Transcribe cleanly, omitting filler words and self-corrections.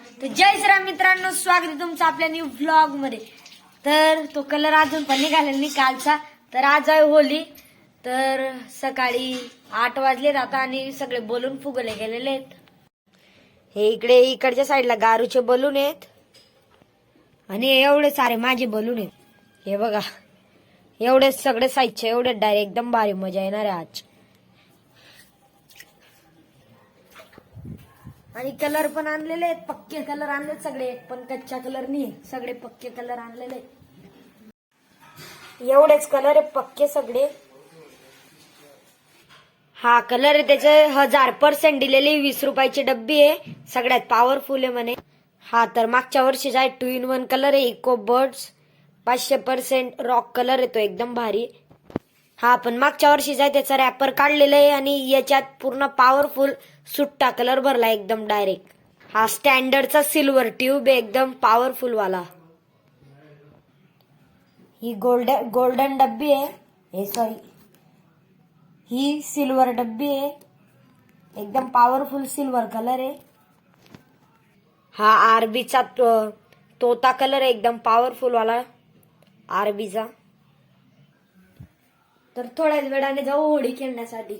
तर जय श्रीराम मित्रांनो, स्वागत आहे तुमचं आपल्या न्यू व्लॉग मध्ये। तर तो कलर अजून पण निघालेला नाही कालचा। तर आज आहे होली। तर सकाळी 8 वाजले आता आणि सगळे बलून फुगले गेलेले आहेत। हे इकडच्या साईडला गारूचे बलून आहेत आणि एवढे सारे माझे बलून आहेत। हे बघा, एवढे सगळे साईजचे, एवढे डायरेक्ट एकदम भारी मजा येणार आहे आज। आणि कलर पण आणलेले आहेत, पक्के कलर आणले सगळे, पण कच्चा कलर नाही, सगळे पक्के कलर आणलेले आहेत। एवढेच कलर आहे पक्के सगळे। हा कलर आहे त्याचे 1000% दिलेली 20 रुपयाची डब्बी आहे, सगळ्यात पॉवरफुल आहे म्हणे। हा तर मागच्या वर्षीचा 2 in 1 कलर आहे, इको बर्ड्स 500% रॉक कलर आहे तो, एकदम भारी। हा पण मागच्या वर्षीचा आहे, त्याचा रॅपर काढलेला आहे आणि याच्यात पूर्ण पॉवरफुल सुट्टा कलर भरला एकदम डायरेक्ट। हा स्टँडर्डचा सिल्वर ट्यूब आहे, एकदम पॉवरफुल वाला। ही गोल्डन डब्बी आहे, हे सॉरी ही सिल्वर डब्बी आहे, एकदम पॉवरफुल सिल्वर कलर आहे। हा आरबीचा तोता कलर आहे, एकदम पॉवरफुल वाला आरबीचा। तर थोड्याच वेळाने जाऊ होळी खेळण्यासाठी।